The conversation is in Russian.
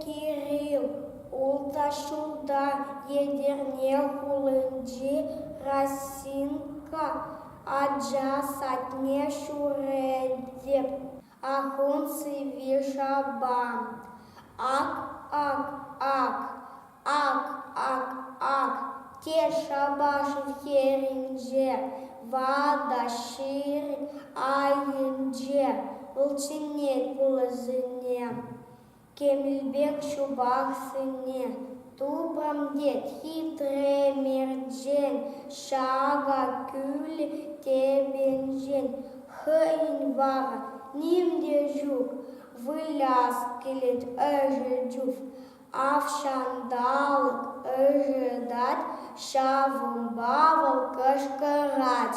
Кирилл, улта-шулда едерне хулынжи расинка, аджа сатне шуредеп, ахун сыви шаба. Ак, ак, ак, ак, ак, ак, те шабаш в херинже, вада шир айынже, улчинет пулызыне. Кемелбек шубах сыне, тубрам дед хитрый мерджен, шага кюль тебенжен, хыйн вара, нимде жук, выляс келет жуф, авшандалык ожидать, шавым бавал кашкарать.